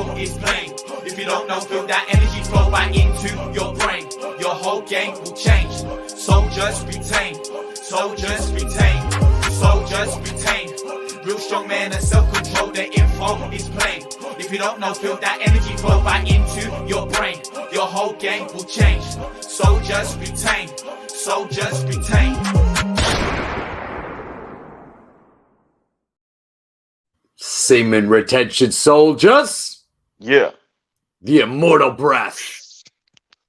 info is plain. If you don't know, feel that energy flow right into your brain. Your whole game will change. Soldiers retain, soldiers retain, soldiers retain. Real strong man and self-control, the info is plain. If you don't know, feel that energy flow right into your brain. Your whole game will change. Soldiers retain, soldiers retain. Semen retention soldiers. Yeah. The immortal breath.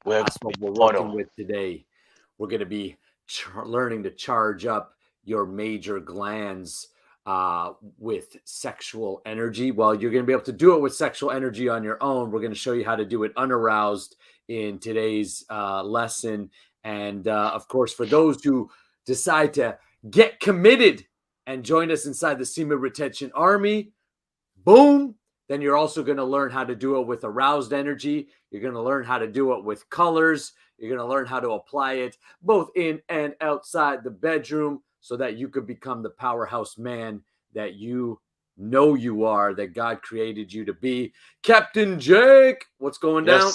That's what we're working with today. We're going to be learning to charge up your major glands with sexual energy. Well, you're going to be able to do it with sexual energy on your own. We're going to show you how to do it unaroused in today's lesson. And of course, for those who decide to get committed and join us inside the Semen Retention Army, boom, then you're also going to learn how to do it with aroused energy. You're going to learn how to do it with colors. You're going to learn how to apply it both in and outside the bedroom so that you could become the powerhouse man that you know you are, that God created you to be. Captain Jake, what's going down?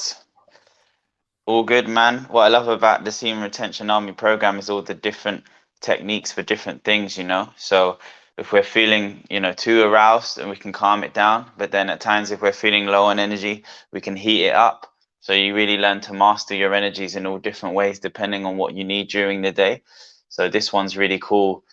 All good, man. What I love about the Semen Retention Army program is all the different techniques for different things, you know. So if we're feeling, too aroused, and we can calm it down. But then at times, if we're feeling low on energy, we can heat it up. So you really learn to master your energies in all different ways, depending on what you need during the day. So this one's really cool,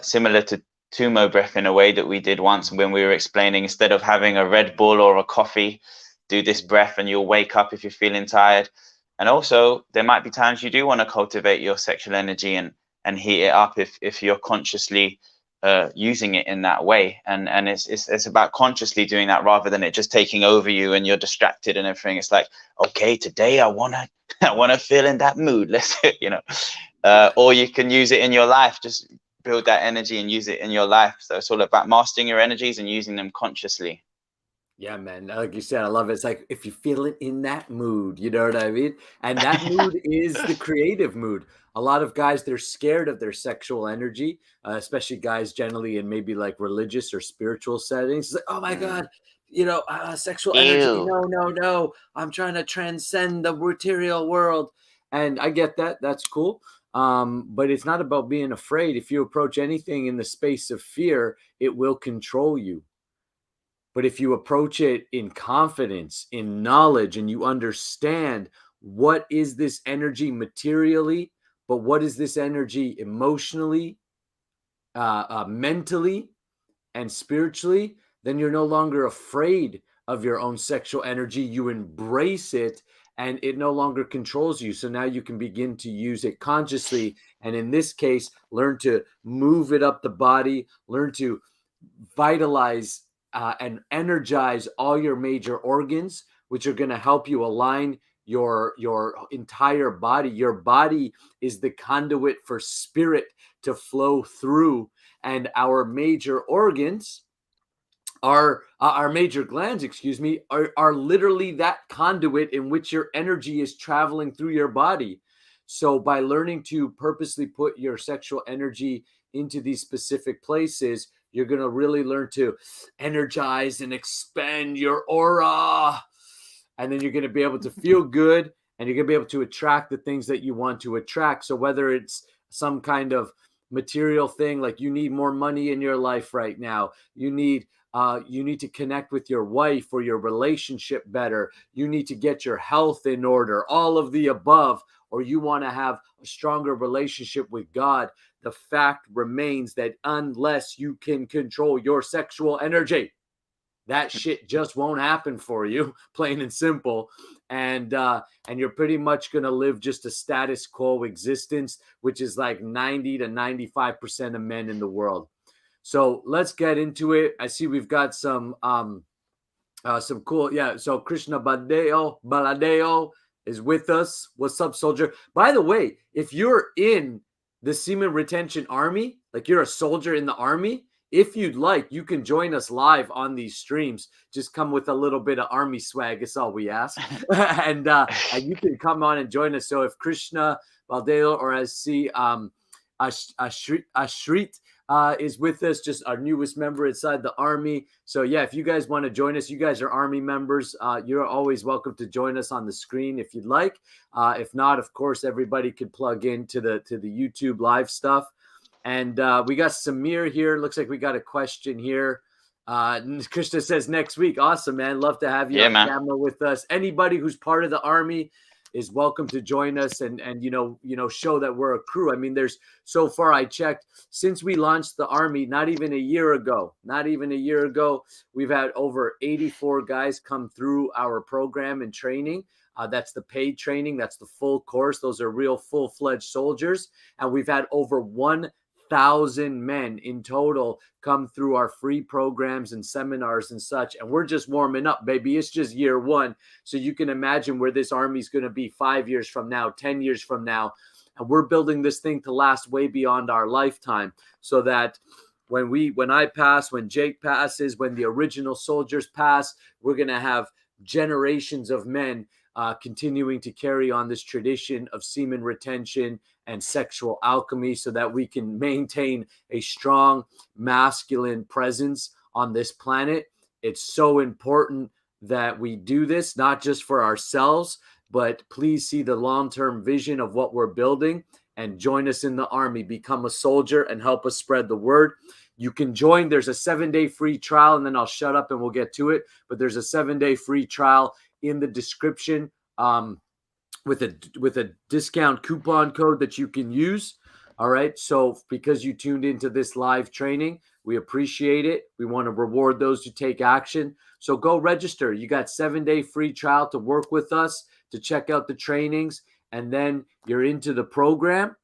similar to Tumo breath in a way that we did once when we were explaining, instead of having a Red Bull or a coffee, do this breath and you'll wake up if you're feeling tired. And also, there might be times you do want to cultivate your sexual energy and heat it up if you're consciously using it in that way. And it's about consciously doing that rather than it just taking over you and you're distracted and everything. It's like, okay, today I wanna feel in that mood. Let's or you can use it in your life. Just build that energy and use it in your life. So it's all about mastering your energies and using them consciously. Yeah, man. Like you said, I love it. It's like if you feel it in that mood, you know what I mean? And that mood is the creative mood. A lot of guys, they're scared of their sexual energy, especially guys generally in maybe like religious or spiritual settings. It's like, oh my God, sexual energy. No. I'm trying to transcend the material world. And I get that. That's cool. But it's not about being afraid. If you approach anything in the space of fear, it will control you. But if you approach it in confidence, in knowledge, and you understand what is this energy materially, but what is this energy emotionally, mentally, and spiritually, then you're no longer afraid of your own sexual energy. You embrace it, and it no longer controls you. So now you can begin to use it consciously. And in this case, learn to move it up the body, learn to vitalize and energize all your major organs, which are going to help you align your entire body. Your body is the conduit for spirit to flow through, and our major organs, our major glands, are literally that conduit in which your energy is traveling through your body. So by learning to purposely put your sexual energy into these specific places, you're going to really learn to energize and expand your aura. And then you're going to be able to feel good, and you're going to be able to attract the things that you want to attract. So whether it's some kind of material thing, like you need more money in your life right now, you need to connect with your wife or your relationship better, you need to get your health in order, all of the above, or you want to have a stronger relationship with God, the fact remains that unless you can control your sexual energy, that shit just won't happen for you, plain and simple. And you're pretty much going to live just a status quo existence, which is like 90 to 95% of men in the world. So let's get into it. I see we've got some cool, yeah. So Krishna Baladeo is with us. What's up, soldier? By the way, if you're in the Semen Retention Army, like you're a soldier in the army, if you'd like, you can join us live on these streams. Just come with a little bit of army swag. It's all we ask. and you can come on and join us. So if Krishna Baldeo or I see Ashrit is with us, just our newest member inside the Army. So yeah, if you guys want to join us, you guys are Army members. You're always welcome to join us on the screen if you'd like. If not, of course, everybody could plug into the YouTube live stuff. And we got Samir here. Looks like we got a question here. Krishna says next week. Awesome, man. Love to have you on camera with us. Anybody who's part of the Army is welcome to join us and show that we're a crew. I mean, there's so far I checked since we launched the Army, not even a year ago, we've had over 84 guys come through our program and training. That's the paid training. That's the full course. Those are real full-fledged soldiers. And we've had over 1,000 men in total come through our free programs and seminars and such. And we're just warming up, baby. It's just year one. So you can imagine where this Army is going to be 5 years from now, 10 years from now. And we're building this thing to last way beyond our lifetime, so that when I pass, when Jake passes, when the original soldiers pass, we're going to have generations of men continuing to carry on this tradition of semen retention and sexual alchemy, so that we can maintain a strong masculine presence on this planet. It's so important that we do this, not just for ourselves, but please see the long-term vision of what we're building and join us in the Army. Become a soldier and help us spread the word. You can join. There's a 7-day free trial, and then I'll shut up and we'll get to it. But there's a 7-day free trial in the description with a discount coupon code that you can use. All right. So because you tuned into this live training, we appreciate it. We want to reward those who take action. So go register. You got 7-day free trial to work with us, to check out the trainings, and then you're into the program.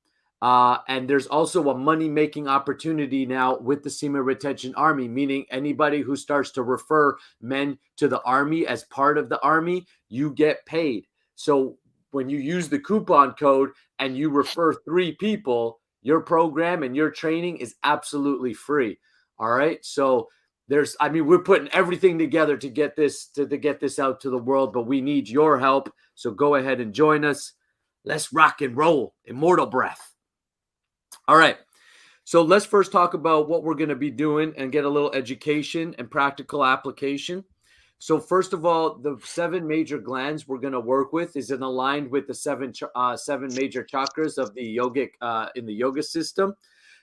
And there's also a money-making opportunity now with the Semen Retention Army, meaning anybody who starts to refer men to the Army as part of the Army, you get paid. So when you use the coupon code and you refer 3 people, your program and your training is absolutely free. All right. So we're putting everything together to get this out to the world, but we need your help. So go ahead and join us. Let's rock and roll. Immortal breath. All right. So let's first talk about what we're going to be doing and get a little education and practical application. So first of all, the 7 major glands we're going to work with is aligned with the 7 major chakras of the yogic in the yoga system.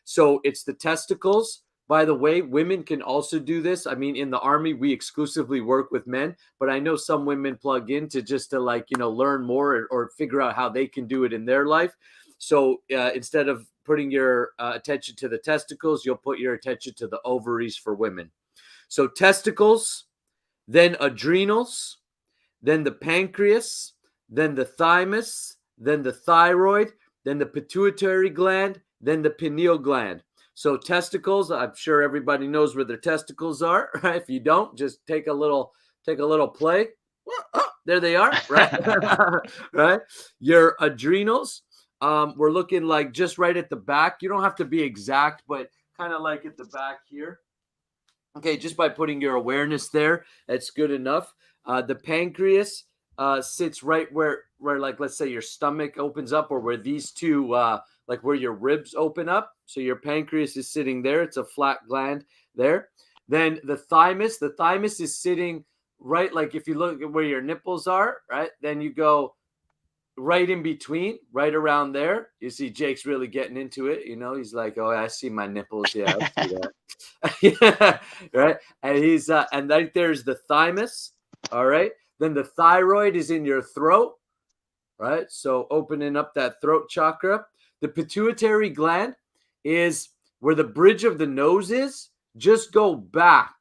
So it's the testicles. By the way, women can also do this. I mean, in the Army, we exclusively work with men, but I know some women plug in to learn more or figure out how they can do it in their life. So instead of putting your attention to the testicles, you'll put your attention to the ovaries for women. So testicles, then adrenals, then the pancreas, then the thymus, then the thyroid, then the pituitary gland, then the pineal gland. So testicles, I'm sure everybody knows where their testicles are, right? If you don't, just take a little play. Oh, there they are, right? Right? Your adrenals, we're looking like just right at the back. You don't have to be exact, but kind of like at the back here. Okay, just by putting your awareness there, that's good enough. The pancreas sits right where like, let's say your stomach opens up, or where these two, like where your ribs open up. So your pancreas is sitting there. It's a flat gland there. Then the thymus is sitting right, like if you look at where your nipples are, right? Then you go right in between, right around there. You see Jake's really getting into it. He's like, oh, I see my nipples. Yeah, I see that. Yeah, right. And he's and right there's the thymus. All right. Then the thyroid is in your throat, right? So opening up that throat chakra. The pituitary gland is where the bridge of the nose is. Just go back.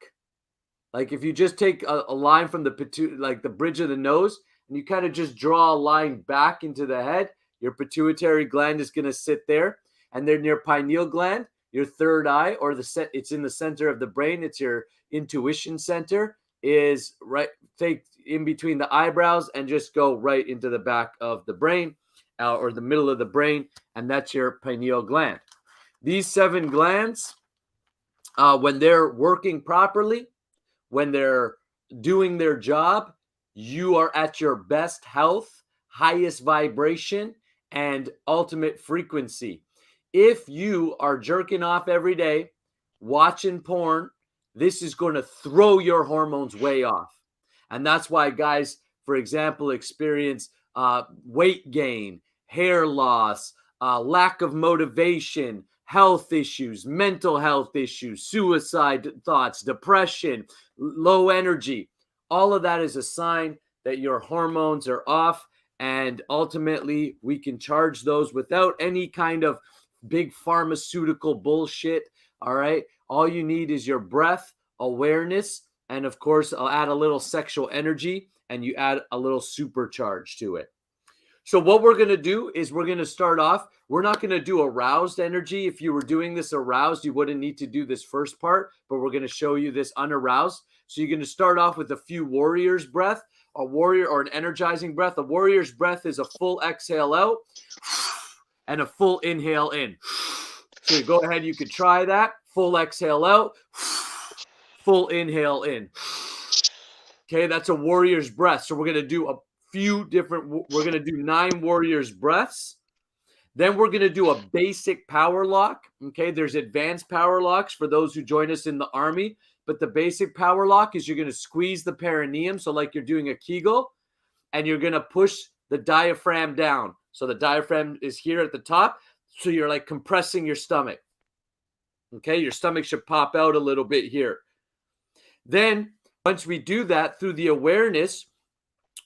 Like if you just take a line from like the bridge of the nose, and you kind of just draw a line back into the head, your pituitary gland is going to sit there. And then your pineal gland, your third eye, or it's in the center of the brain. It's your intuition center, is right. Take in between the eyebrows and just go right into the back of the brain, or the middle of the brain. And that's your pineal gland. These 7 glands, when they're working properly, when they're doing their job, you are at your best health, highest vibration, and ultimate frequency. If you are jerking off every day, watching porn, this is going to throw your hormones way off. And that's why guys, for example, experience weight gain, hair loss, lack of motivation, health issues, mental health issues, suicide thoughts, depression, low energy. All of that is a sign that your hormones are off. And ultimately, we can charge those without any kind of big pharmaceutical bullshit. All right. All you need is your breath, awareness, and of course, I'll add a little sexual energy and you add a little supercharge to it. So what we're going to do is we're going to start off. We're not going to do aroused energy. If you were doing this aroused, you wouldn't need to do this first part, but we're going to show you this unaroused. So you're going to start off with a few warrior's breath, a warrior or an energizing breath. A warrior's breath is a full exhale out and a full inhale in. So go ahead, you could try that. Full exhale out, full inhale in. Okay, that's a warrior's breath. So we're going to do a few different, we're going to do 9 warrior's breaths. Then we're going to do a basic power lock. Okay, there's advanced power locks for those who join us in the army. But the basic power lock is you're going to squeeze the perineum. So like you're doing a Kegel, and you're going to push the diaphragm down. So the diaphragm is here at the top. So you're like compressing your stomach. Okay, your stomach should pop out a little bit here. Then once we do that through the awareness,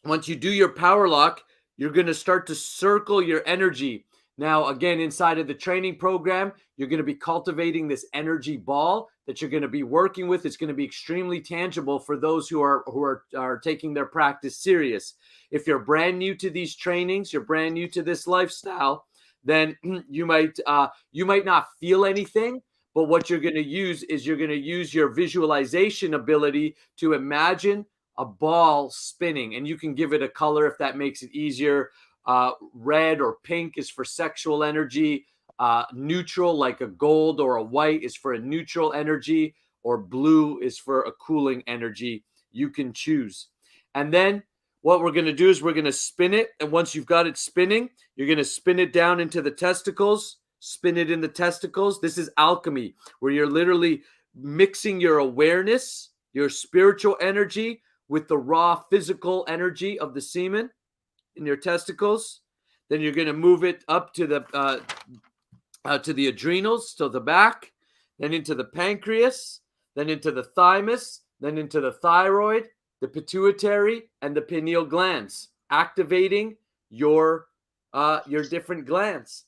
once you do your power lock, you're going to start to circle your energy. Now, again, inside of the training program, you're going to be cultivating this energy ball that you're going to be working with. It's going to be extremely tangible for those who are taking their practice serious. If you're brand new to these trainings, you're brand new to this lifestyle, then you might not feel anything. But what you're going to use is you're going to use your visualization ability to imagine a ball spinning, and you can give it a color if that makes it easier. Red or pink is for sexual energy. Neutral, like a gold or a white, is for a neutral energy, or blue is for a cooling energy. You can choose. And then what we're going to do is we're going to spin it. And once you've got it spinning, you're going to spin it down into the testicles, spin it in the testicles. This is alchemy, where you're literally mixing your awareness, your spiritual energy, with the raw physical energy of the semen in your testicles. Then you're going to move it up to the adrenals, to the back, then into the pancreas, then into the thymus, then into the thyroid, the pituitary, and the pineal glands, activating your different glands.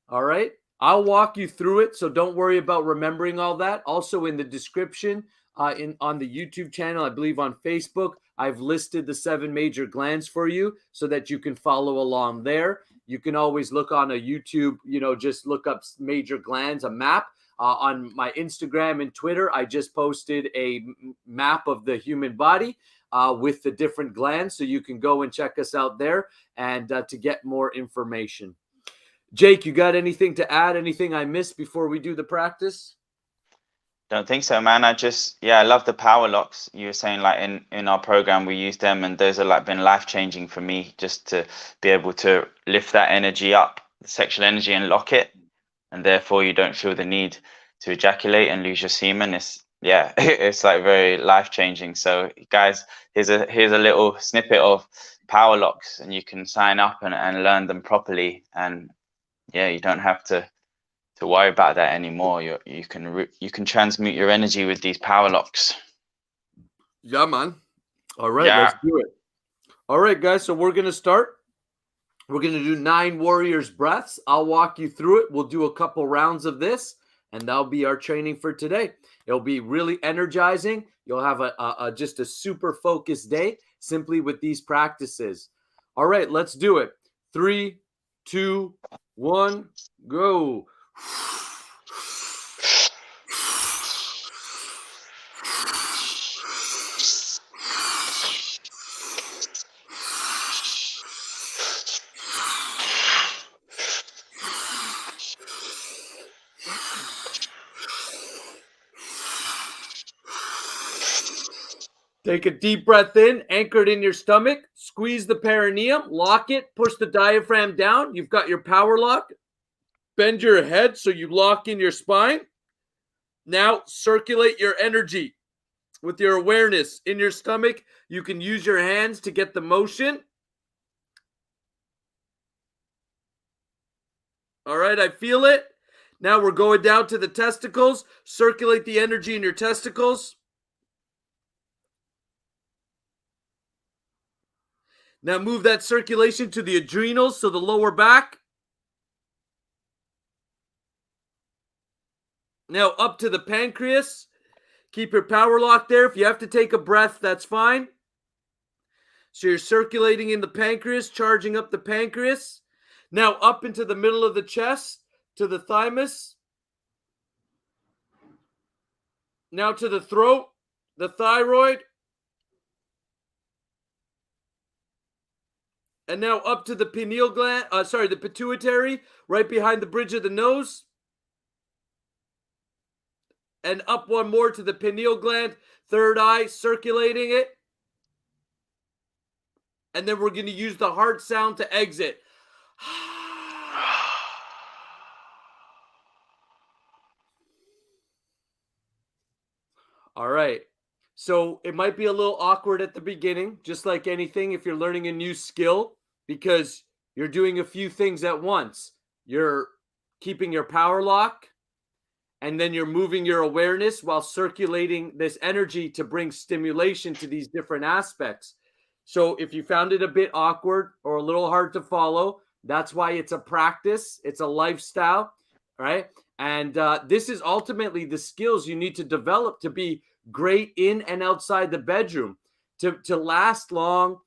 All right. I'll walk you through it, so don't worry about remembering all that. Also, in the description on the YouTube channel, I believe on Facebook, I've listed the 7 major glands for you so that you can follow along there. You can always look on a YouTube, just look up major glands, a map. On my Instagram and Twitter, I just posted a map of the human body with the different glands, so you can go and check us out there and to get more information. Jake, you got anything to add? Anything I missed before we do the practice? Don't think so, man. I love the power locks. You were saying, like, in our program we use them, and those are like been life-changing for me, just to be able to lift that energy up, the sexual energy, and lock it, and therefore you don't feel the need to ejaculate and lose your semen. It's like very life-changing. So guys, here's a little snippet of power locks, and you can sign up and learn them properly, and you don't have to worry about that anymore. You can transmute your energy with these power locks. Yeah, man. All right, let's do it. All right, guys, so we're going to start. We're going to do 9 warriors breaths. I'll walk you through it. We'll do a couple rounds of this, and that'll be our training for today. It'll be really energizing. You'll have just a super focused day simply with these practices. All right, let's do it. 3, 2, 1, go. Take a deep breath in, anchor it in your stomach, squeeze the perineum, lock it, push the diaphragm down. You've got your power lock. Bend your head so you lock in your spine. Now circulate your energy with your awareness in your stomach. You can use your hands to get the motion. All right, I feel it. Now we're going down to the testicles. Circulate the energy in your testicles. Now move that circulation to the adrenals, so the lower back. Now up to the pancreas. Keep your power lock there. If you have to take a breath, that's fine. So you're circulating in the pancreas, charging up the pancreas. Now up into the middle of the chest, to the thymus. Now to the throat, the thyroid. And now up to the pineal gland, the pituitary, right behind the bridge of the nose. And up one more to the pineal gland, third eye, circulating it. And then we're going to use the heart sound to exit. All right. So it might be a little awkward at the beginning, just like anything if you're learning a new skill, because you're doing a few things at once. You're keeping your power lock, and then you're moving your awareness while circulating this energy to bring stimulation to these different aspects. So if you found it a bit awkward or a little hard to follow, that's why it's a practice. It's a lifestyle, right? And this is ultimately the skills you need to develop to be great in and outside the bedroom, to last long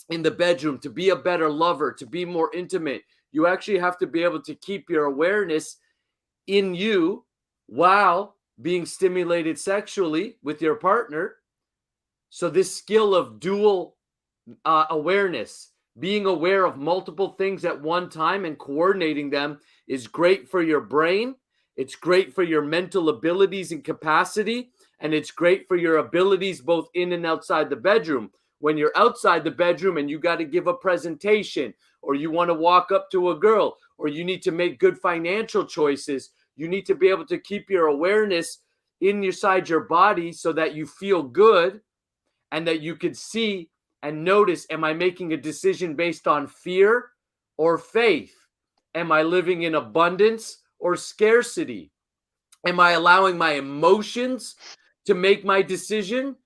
in the bedroom, to be a better lover, to be more intimate. You actually have to be able to keep your awareness in you while being stimulated sexually with your partner. So this skill of dual awareness, being aware of multiple things at one time and coordinating them, is great for your brain. It's great for your mental abilities and capacity, and it's great for your abilities both in and outside the bedroom. When you're outside the bedroom and you got to give a presentation, or you want to walk up to a girl, or you need to make good financial choices, you need to be able to keep your awareness inside your body so that you feel good and that you could see and notice, am I making a decision based on fear or faith? Am I living in abundance or scarcity? Am I allowing my emotions to make my decision,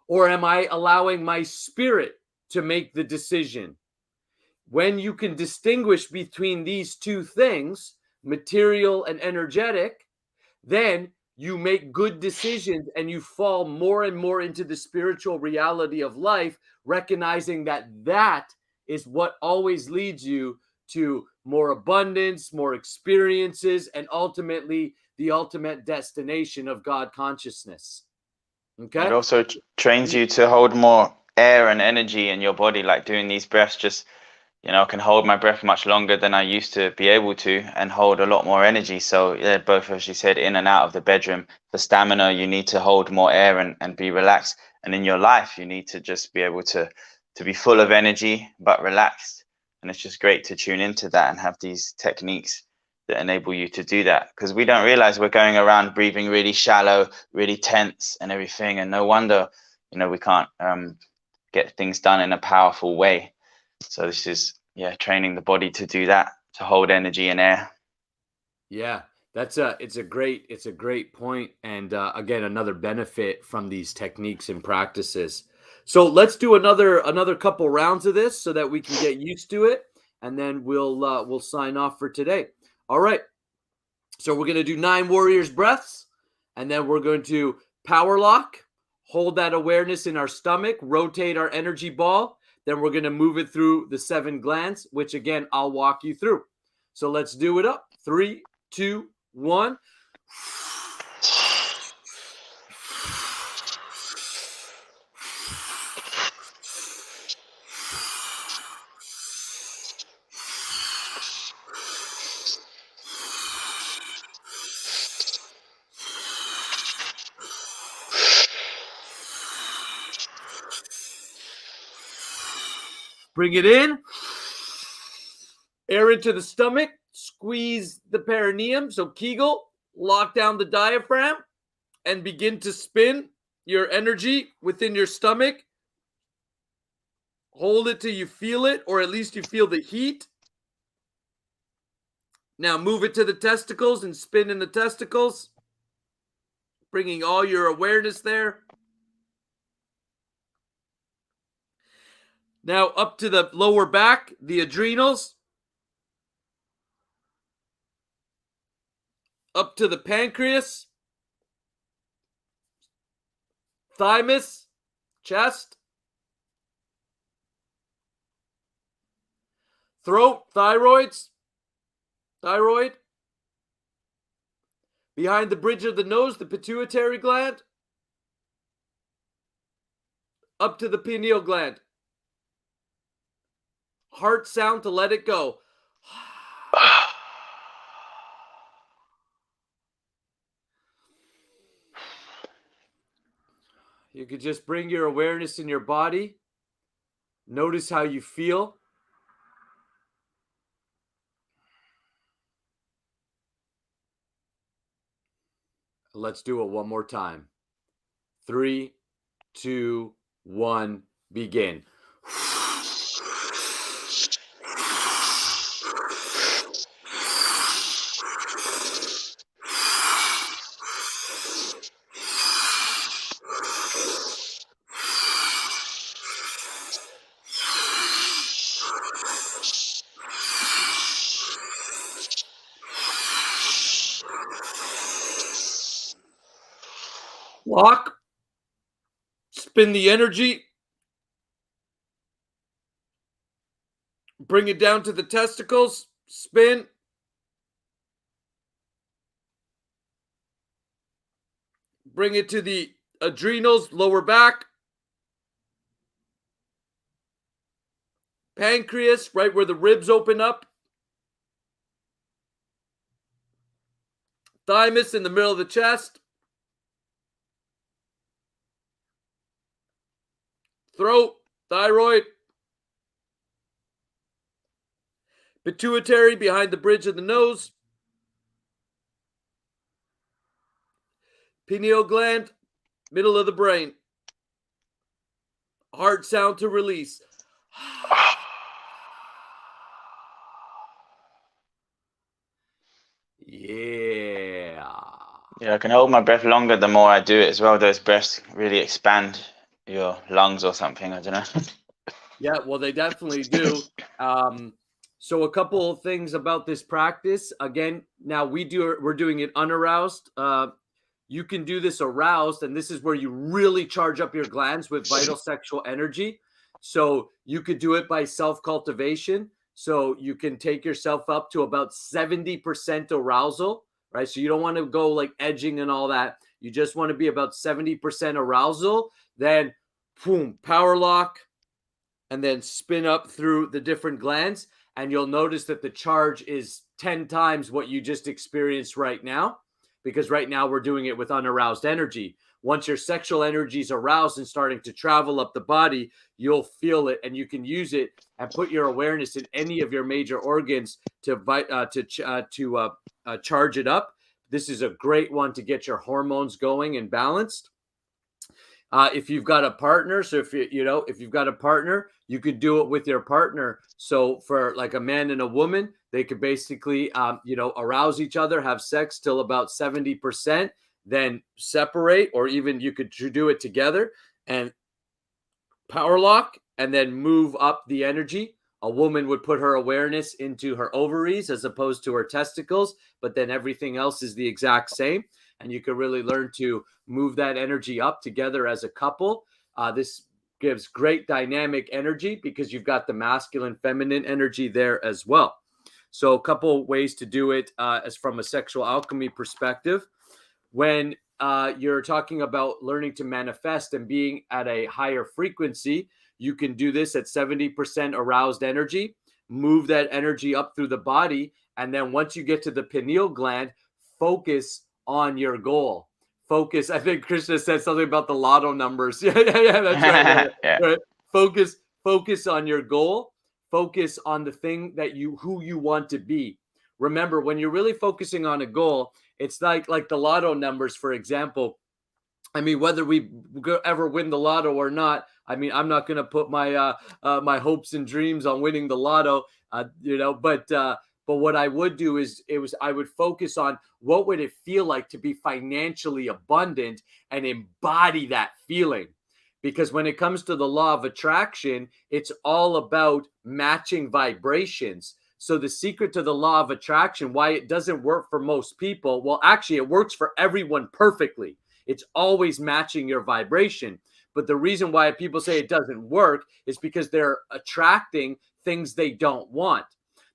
or am I allowing my spirit to make the decision? When you can distinguish between these two things, material and energetic, then you make good decisions and you fall more and more into the spiritual reality of life, recognizing that that is what always leads you to more abundance, more experiences, and ultimately the ultimate destination of God consciousness. Okay. It also trains you to hold more air and energy in your body, like doing these breaths just, can hold my breath much longer than I used to be able to, and hold a lot more energy. So yeah, both, as you said, in and out of the bedroom. For stamina, you need to hold more air and be relaxed. And in your life, you need to just be able to be full of energy, but relaxed. And it's just great to tune into that and have these techniques that enable you to do that. Because we don't realize we're going around breathing really shallow, really tense and everything. And no wonder, we can't get things done in a powerful way. So this is, training the body to do that, to hold energy and air. Yeah, it's a great point. And again, another benefit from these techniques and practices. So let's do another couple rounds of this so that we can get used to it, and then we'll sign off for today. All right. So we're going to do 9 warriors breaths, and then we're going to power lock, hold that awareness in our stomach, rotate our energy ball. Then we're going to move it through the 7 glands, which again, I'll walk you through. So let's do it up. 3, 2, 1. Bring it in. Air into the stomach. Squeeze the perineum. So Kegel. lock down the diaphragm and begin to spin your energy within your stomach. Hold it till you feel it, or at least you feel the heat. Now move it to the testicles and spin in the testicles, bringing all your awareness there. Now up to the lower back, the adrenals. Up to the pancreas. Thymus, chest. Throat, thyroid. Behind the bridge of the nose, the pituitary gland. Up to the pineal gland. Heart sound to let it go. You could just bring your awareness in your body. Notice how you feel. Let's do it one more time. 3, 2, 1, begin. Lock. Spin the energy. Bring it down to the testicles. Spin. Bring it to the adrenals, lower back. Pancreas, right where the ribs open up. Thymus in the middle of the chest. Throat, thyroid. Pituitary behind the bridge of the nose. Pineal gland, middle of the brain. Heart sound to release. Yeah. Yeah, I can hold my breath longer the more I do it as well. Those breaths really expand your lungs or something. I don't know. Yeah, well, they definitely do. So a couple of things about this practice. Again, now we're doing it unaroused. You can do this aroused, and this is where you really charge up your glands with vital sexual energy. So you could do it by self-cultivation. So you can take yourself up to about 70% arousal, right? So you don't want to go like edging and all that. You just want to be about 70% arousal. Then, boom, power lock, and then spin up through the different glands. And you'll notice that the charge is 10 times what you just experienced right now, because right now we're doing it with unaroused energy. Once your sexual energy is aroused and starting to travel up the body, you'll feel it, and you can use it and put your awareness in any of your major organs to charge it up. This is a great one to get your hormones going and balanced. If you've got a partner, so if you've got a partner, you could do it with your partner. So for like a man and a woman, they could basically, arouse each other, have sex till about 70%, then separate, or even you could do it together and power lock, and then move up the energy. A woman would put her awareness into her ovaries as opposed to her testicles, but then everything else is the exact same. And you can really learn to move that energy up together as a couple. This gives great dynamic energy because you've got the masculine, feminine energy there as well. So a couple ways to do it as from a sexual alchemy perspective. When you're talking about learning to manifest and being at a higher frequency, you can do this at 70% aroused energy, move that energy up through the body. And then once you get to the pineal gland, focus on your goal. Focus. I think Krishna said something about the lotto numbers. Yeah, that's right. Yeah. Right. Focus on your goal. Focus on the thing that who you want to be. Remember, when you're really focusing on a goal, It's like the lotto numbers, for example. I mean, whether we ever win the lotto or not, I mean, I'm not going to put my my hopes and dreams on winning the lotto, but what I would do is I would focus on what would it feel like to be financially abundant and embody that feeling. Because when it comes to the law of attraction, it's all about matching vibrations. So the secret to the law of attraction, why it doesn't work for most people, well, actually, it works for everyone perfectly. It's always matching your vibration. But the reason why people say it doesn't work is because they're attracting things they don't want.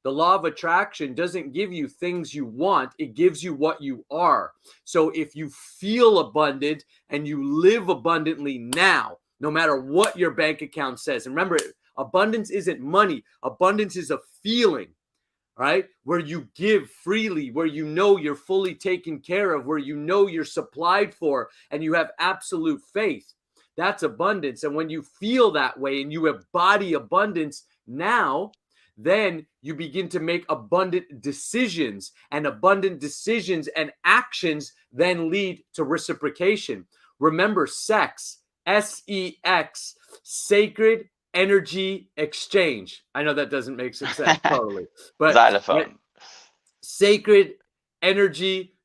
The law of attraction doesn't give you things you want. It gives you what you are. So if you feel abundant and you live abundantly now, no matter what your bank account says, and remember, abundance isn't money. Abundance is a feeling, right? Where you give freely, where you know you're fully taken care of, where you know you're supplied for, and you have absolute faith. That's abundance. And when you feel that way and you embody abundance now, then you begin to make abundant decisions, and abundant decisions and actions then lead to reciprocation. Remember, sex, S-E-X, sacred energy exchange. I know that doesn't make sense totally, but Xylophone. Sacred energy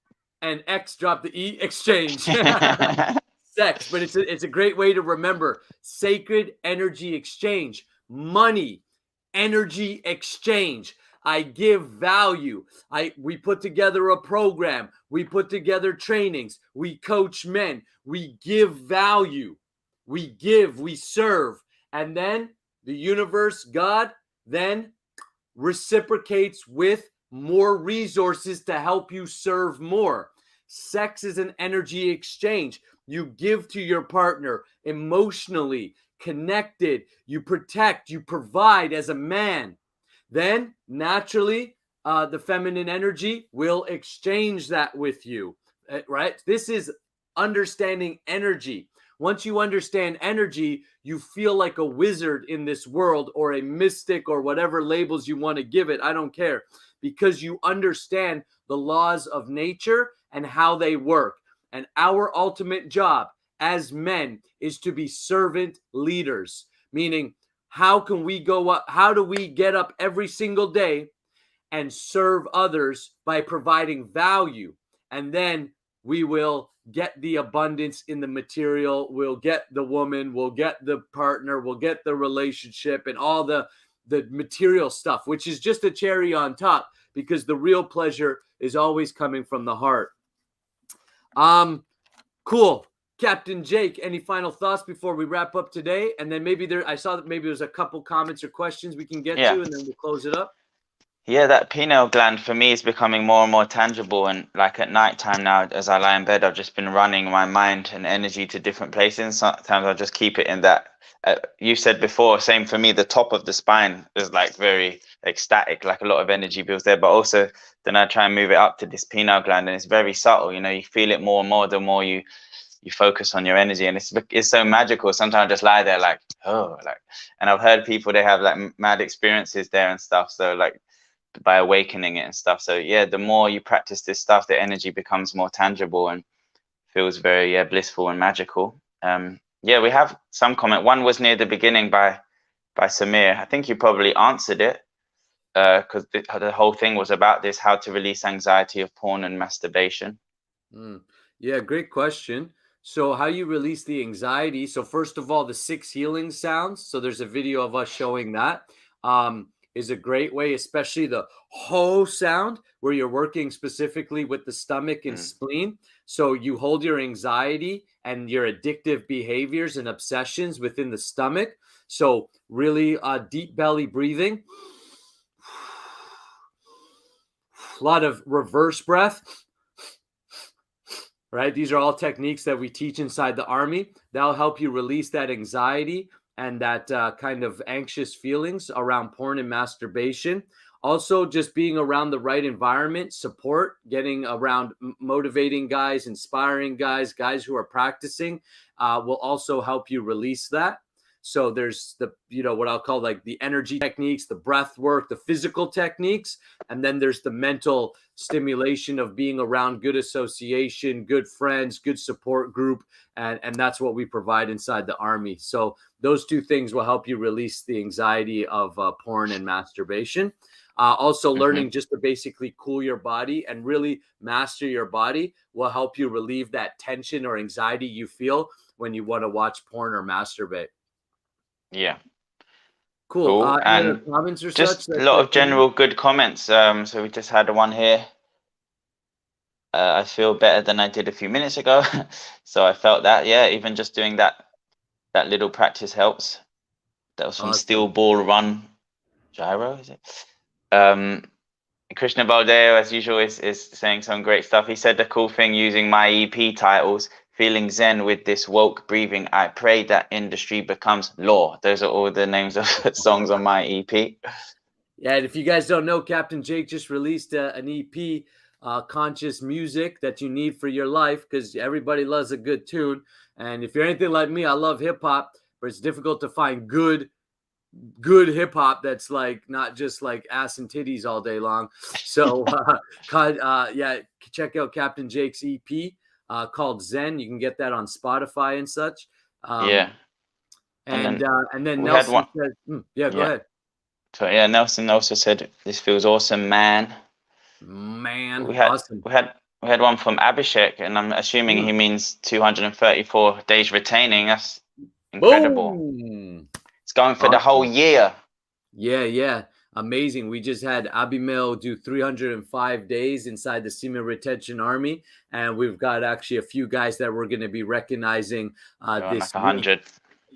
and X, drop the E, exchange. Sex, but it's a great way to remember. Sacred energy exchange. Money, energy exchange. I give value. We put together a program. We put together trainings. We coach men. We give value. We give, we serve. And then the universe, God, then reciprocates with more resources to help you serve more. Sex is an energy exchange. You give to your partner emotionally, connected, you protect, you provide as a man. Then naturally, the feminine energy will exchange that with you, right? This is understanding energy. Once you understand energy, you feel like a wizard in this world, or a mystic, or whatever labels you want to give it. I don't care, because you understand the laws of nature and how they work. And our ultimate job as men is to be servant leaders, meaning how can we go up? How do we get up every single day and serve others by providing value? And then we will get the abundance in the material. We'll get the woman, we'll get the partner, we'll get the relationship, and all the material stuff, which is just a cherry on top, because the real pleasure is always coming from the heart. Cool. Captain Jake, any final thoughts before we wrap up today? And then I saw that maybe there's a couple comments or questions we can get to, and then we'll close it up. Yeah, that pineal gland for me is becoming more and more tangible. And like at nighttime now, as I lie in bed, I've just been running my mind and energy to different places. Sometimes I'll just keep it in that. You said before, same for me, the top of the spine is like very ecstatic, like a lot of energy builds there. But also then I try and move it up to this pineal gland, and it's very subtle. You know, you feel it more and more the more you focus on your energy, and it's so magical. Sometimes I just lie there like, oh, like, and I've heard people, they have like mad experiences there and stuff. So like, by awakening it and stuff. So yeah, the more you practice this stuff, the energy becomes more tangible and feels very blissful and magical. Yeah, we have some comment. One was near the beginning by Samir. I think you probably answered it, because the whole thing was about this: how to release anxiety of porn and masturbation. Yeah, great question. So how you release the anxiety? So first of all, the 6 healing sounds. So there's a video of us showing that. Is a great way, especially the ho sound, where you're working specifically with the stomach and spleen. So you hold your anxiety and your addictive behaviors and obsessions within the stomach. So really deep belly breathing, a lot of reverse breath, right? These are all techniques that we teach inside the Army. That'll help you release that anxiety and that kind of anxious feelings around porn and masturbation. Also, just being around the right environment, support, getting around motivating guys, inspiring guys who are practicing will also help you release that. So there's the, what I'll call like the energy techniques, the breath work, the physical techniques. And then there's the mental stimulation of being around good association, good friends, good support group. And that's what we provide inside the Army. So those two things will help you release the anxiety of porn and masturbation. Also, learning just to basically cool your body and really master your body will help you relieve that tension or anxiety you feel when you want to watch porn or masturbate. Yeah. Cool. Any other And comments or just such? a lot of general good comments. So we just had one here. I feel better than I did a few minutes ago. So I felt that, even just doing that little practice helps. That was from Awesome. Steel Ball Run Gyro, is it? Krishna Baldeo, as usual, is saying some great stuff. He said the cool thing using my EP titles, feeling zen with this woke breathing. I pray that industry becomes law. Those are all the names of songs on my EP. Yeah, and if you guys don't know, Captain Jake just released an EP, conscious music that you need for your life, because everybody loves a good tune. And if you're anything like me, I love hip hop, but it's difficult to find good hip hop that's like not just like ass and titties all day long. So check out Captain Jake's EP called Zen. You can get that on Spotify and such. And then Nelson said, go ahead. So Nelson also said, this feels awesome, man. Awesome. We had one from Abhishek, and I'm assuming he means 234 days retaining. That's incredible. Boom. It's going for the whole year. Yeah. Amazing. We just had Abimel do 305 days inside the Semen Retention Army. And we've got actually a few guys that we're going to be recognizing this like 100. week.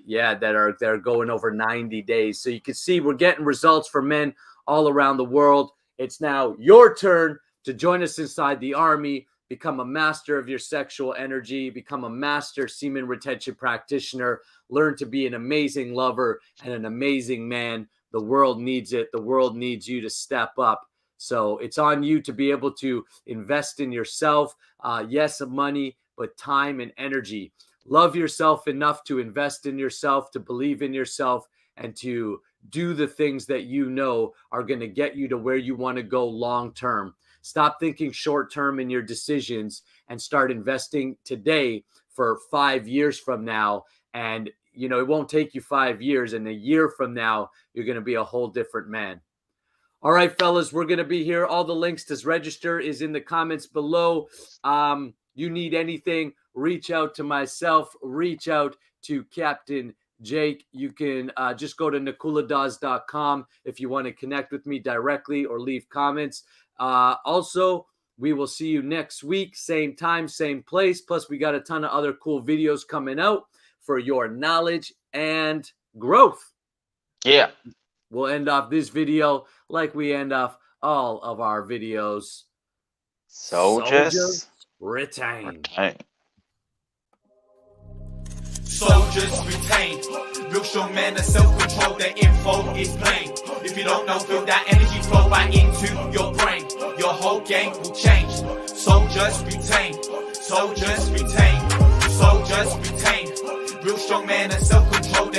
Yeah, that are going over 90 days. So you can see we're getting results for men all around the world. It's now your turn to join us inside the Army, become a master of your sexual energy, become a master semen retention practitioner, learn to be an amazing lover and an amazing man. The world needs it. The world needs you to step up. So it's on you to be able to invest in yourself. Yes, money, but time and energy. Love yourself enough to invest in yourself, to believe in yourself, and to do the things that you know are going to get you to where you want to go long term. Stop thinking short term in your decisions and start investing today for 5 years from now. And, it won't take you 5 years. And a year from now, you're going to be a whole different man. All right, fellas, we're going to be here. All the links to register is in the comments below. You need anything, reach out to myself, reach out to Captain Jake. You can just go to nakuladas.com if you want to connect with me directly or leave comments. Also, we will see you next week, same time, same place. Plus, we got a ton of other cool videos coming out for your knowledge and growth. Yeah. We'll end off this video like we end off all of our videos. Soldiers retain. Soldiers retain. Real strong men of self-control. Their info is plain. If you don't know, feel that energy flow right into your brain. Your whole game will change. Soldiers retain. Soldiers retain. Soldiers retain. Real strong men of self-control.